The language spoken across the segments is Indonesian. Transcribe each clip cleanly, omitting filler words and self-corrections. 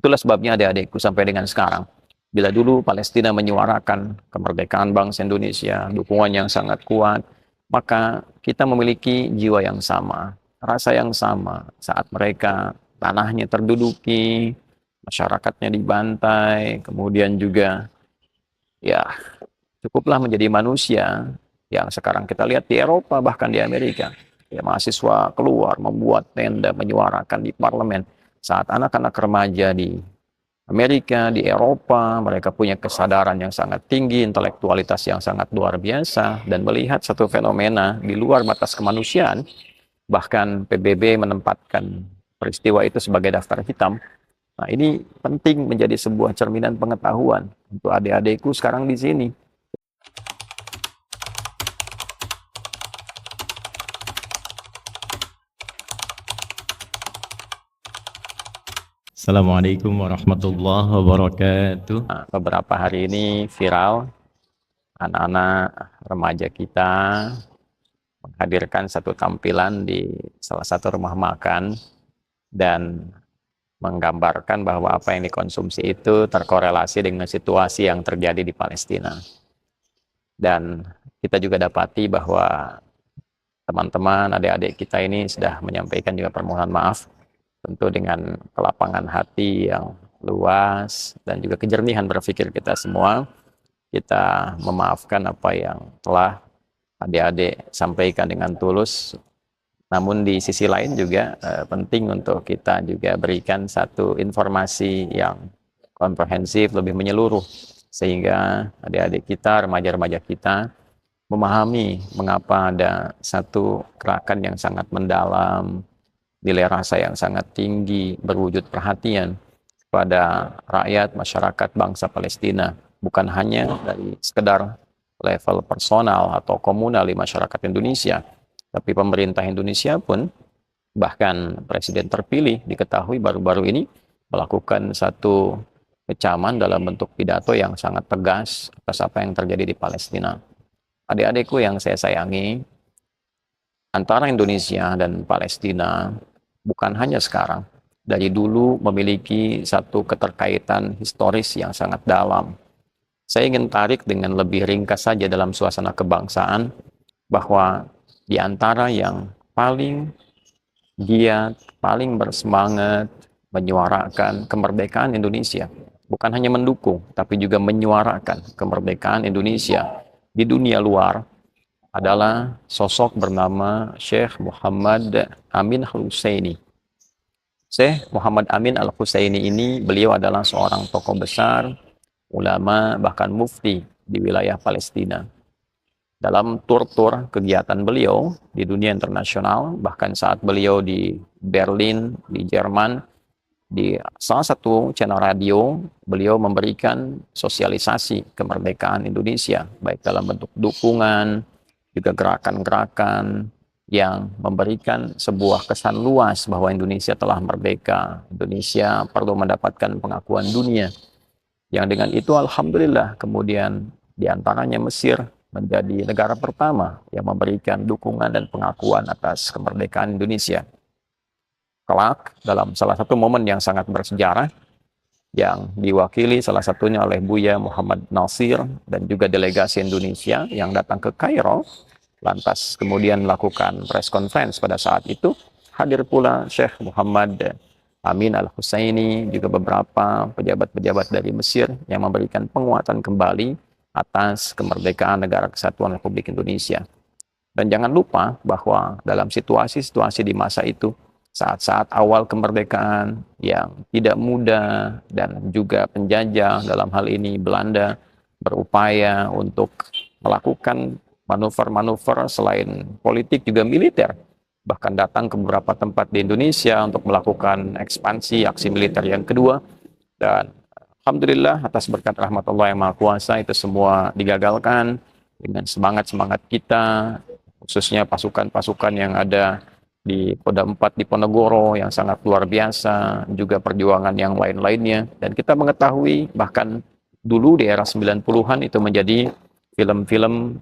Itulah sebabnya adik-adikku sampai dengan sekarang, bila dulu Palestina menyuarakan kemerdekaan bangsa Indonesia, dukungan yang sangat kuat, maka kita memiliki jiwa yang sama, rasa yang sama saat mereka tanahnya terduduki, masyarakatnya dibantai, kemudian juga ya cukuplah menjadi manusia yang sekarang kita lihat di Eropa bahkan di Amerika. Ya, mahasiswa keluar membuat tenda menyuarakan di parlemen saat anak-anak remaja di Amerika, di Eropa, mereka punya kesadaran yang sangat tinggi, intelektualitas yang sangat luar biasa, dan melihat satu fenomena di luar batas kemanusiaan, bahkan PBB menempatkan peristiwa itu sebagai daftar hitam. Nah, ini penting menjadi sebuah cerminan pengetahuan untuk adik-adikku sekarang di sini. Assalamualaikum warahmatullahi wabarakatuh. Nah, beberapa hari ini viral, anak-anak remaja kita menghadirkan satu tampilan di salah satu rumah makan dan menggambarkan bahwa apa yang dikonsumsi itu terkorelasi dengan situasi yang terjadi di Palestina. Dan kita juga dapati bahwa teman-teman, adik-adik kita ini sudah menyampaikan juga permohonan maaf, tentu dengan kelapangan hati yang luas dan juga kejernihan berpikir kita semua. Kita memaafkan apa yang telah adik-adik sampaikan dengan tulus. Namun di sisi lain juga penting untuk kita juga berikan satu informasi yang komprehensif, lebih menyeluruh, sehingga adik-adik kita, remaja-remaja kita memahami mengapa ada satu gerakan yang sangat mendalam, nilai rasa yang sangat tinggi, berwujud perhatian pada rakyat, masyarakat, bangsa Palestina. Bukan hanya dari sekedar level personal atau komunal di masyarakat Indonesia, tapi pemerintah Indonesia pun, bahkan presiden terpilih diketahui baru-baru ini melakukan satu kecaman dalam bentuk pidato yang sangat tegas atas apa yang terjadi di Palestina. Adik-adikku yang saya sayangi, antara Indonesia dan Palestina bukan hanya sekarang, dari dulu memiliki satu keterkaitan historis yang sangat dalam. Saya ingin tarik dengan lebih ringkas saja dalam suasana kebangsaan, bahwa di antara yang paling giat, paling bersemangat menyuarakan kemerdekaan Indonesia, bukan hanya mendukung, tapi juga menyuarakan kemerdekaan Indonesia di dunia luar, adalah sosok bernama Syekh Muhammad Amin Al-Husseini. Syekh Muhammad Amin Al-Husseini ini, beliau adalah seorang tokoh besar, ulama, bahkan mufti di wilayah Palestina. Dalam tur-tur kegiatan beliau di dunia internasional, bahkan saat beliau di Berlin, di Jerman, di salah satu channel radio, beliau memberikan sosialisasi kemerdekaan Indonesia, baik dalam bentuk dukungan, juga gerakan-gerakan yang memberikan sebuah kesan luas bahwa Indonesia telah merdeka, Indonesia perlu mendapatkan pengakuan dunia. Yang dengan itu alhamdulillah kemudian diantaranya Mesir menjadi negara pertama yang memberikan dukungan dan pengakuan atas kemerdekaan Indonesia. Kelak dalam salah satu momen yang sangat bersejarah, yang diwakili salah satunya oleh Buya Muhammad Nasir dan juga delegasi Indonesia yang datang ke Kairo, lantas kemudian melakukan press conference pada saat itu, hadir pula Syekh Muhammad Amin Al-Husseini, juga beberapa pejabat-pejabat dari Mesir yang memberikan penguatan kembali atas kemerdekaan Negara Kesatuan Republik Indonesia. Dan jangan lupa bahwa dalam situasi-situasi di masa itu, saat-saat awal kemerdekaan yang tidak mudah dan juga penjajah, dalam hal ini Belanda, berupaya untuk melakukan manuver-manuver selain politik juga militer, bahkan datang ke beberapa tempat di Indonesia untuk melakukan ekspansi aksi militer yang kedua. Dan alhamdulillah atas berkat rahmat Allah yang Maha Kuasa, itu semua digagalkan dengan semangat-semangat kita, khususnya pasukan-pasukan yang ada di Kodam 4 di Ponorogo yang sangat luar biasa, juga perjuangan yang lain-lainnya. Dan kita mengetahui bahkan dulu di era 90-an itu menjadi film-film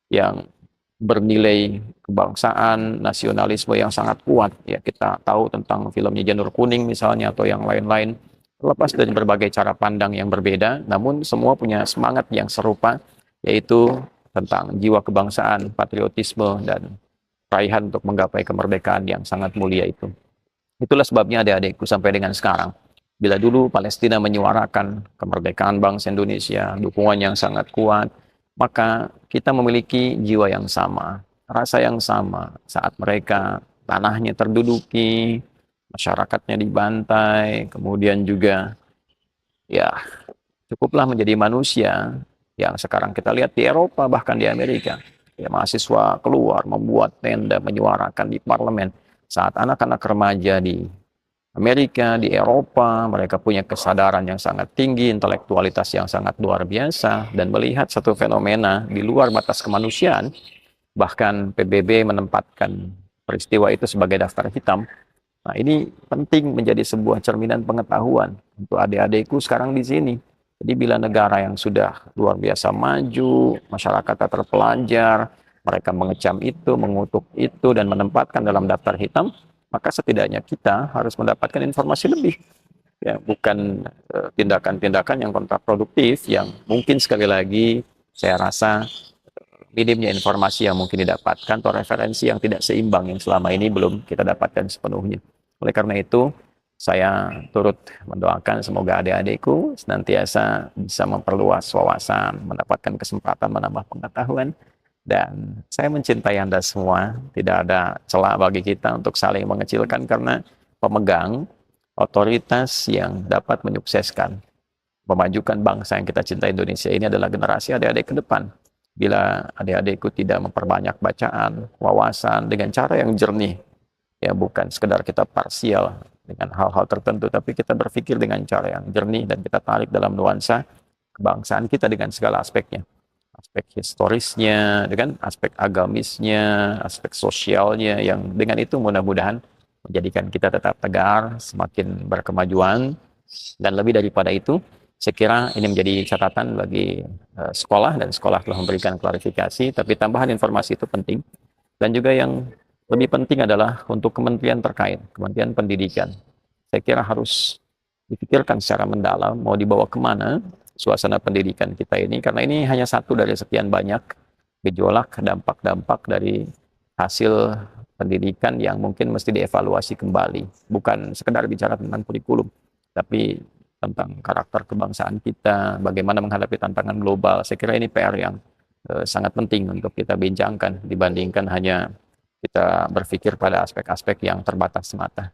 yang bernilai kebangsaan, nasionalisme yang sangat kuat. Ya, kita tahu tentang filmnya Janur Kuning misalnya, atau yang lain-lain. Terlepas dari berbagai cara pandang yang berbeda, namun semua punya semangat yang serupa, yaitu tentang jiwa kebangsaan, patriotisme, dan raihan untuk menggapai kemerdekaan yang sangat mulia itu. Itulah sebabnya adik-adikku sampai dengan sekarang. Bila dulu Palestina menyuarakan kemerdekaan bangsa Indonesia, dukungan yang sangat kuat, maka kita memiliki jiwa yang sama, rasa yang sama saat mereka tanahnya terduduki, masyarakatnya dibantai, kemudian juga ya cukuplah menjadi manusia yang sekarang kita lihat di Eropa bahkan di Amerika. Ya, mahasiswa keluar membuat tenda menyuarakan di parlemen saat anak-anak remaja di Amerika, di Eropa, mereka punya kesadaran yang sangat tinggi, intelektualitas yang sangat luar biasa, dan melihat satu fenomena di luar batas kemanusiaan, bahkan PBB menempatkan peristiwa itu sebagai daftar hitam. Nah, ini penting menjadi sebuah cerminan pengetahuan untuk adik-adikku sekarang di sini. Jadi bila negara yang sudah luar biasa maju, masyarakat terpelajar, mereka mengecam itu, mengutuk itu, dan menempatkan dalam daftar hitam, maka setidaknya kita harus mendapatkan informasi lebih. Ya, bukan tindakan-tindakan yang kontraproduktif, yang mungkin sekali lagi saya rasa minimnya informasi yang mungkin didapatkan atau referensi yang tidak seimbang yang selama ini belum kita dapatkan sepenuhnya. Oleh karena itu, saya turut mendoakan semoga adik-adikku senantiasa bisa memperluas wawasan, mendapatkan kesempatan menambah pengetahuan, dan saya mencintai Anda semua. Tidak ada celah bagi kita untuk saling mengecilkan karena pemegang otoritas yang dapat menyukseskan, memajukan bangsa yang kita cintai Indonesia ini adalah generasi adik-adik ke depan. Bila adik-adikku tidak memperbanyak bacaan, wawasan dengan cara yang jernih, ya bukan sekedar kita parsial dengan hal-hal tertentu, tapi kita berpikir dengan cara yang jernih dan kita tarik dalam nuansa kebangsaan kita dengan segala aspeknya. Aspek historisnya, dengan aspek agamisnya, aspek sosialnya, yang dengan itu mudah-mudahan menjadikan kita tetap tegar, semakin berkemajuan, dan lebih daripada itu, saya kira ini menjadi catatan bagi sekolah, dan sekolah telah memberikan klarifikasi, tapi tambahan informasi itu penting. Dan juga yang lebih penting adalah untuk kementerian terkait, Kementerian Pendidikan. Saya kira harus dipikirkan secara mendalam, mau dibawa kemana suasana pendidikan kita ini, karena ini hanya satu dari sekian banyak gejolak, dampak-dampak dari hasil pendidikan yang mungkin mesti dievaluasi kembali. Bukan sekedar bicara tentang kurikulum, tapi tentang karakter kebangsaan kita, bagaimana menghadapi tantangan global. Saya kira ini PR yang sangat penting untuk kita bincangkan dibandingkan hanya kita berpikir pada aspek-aspek yang terbatas semata.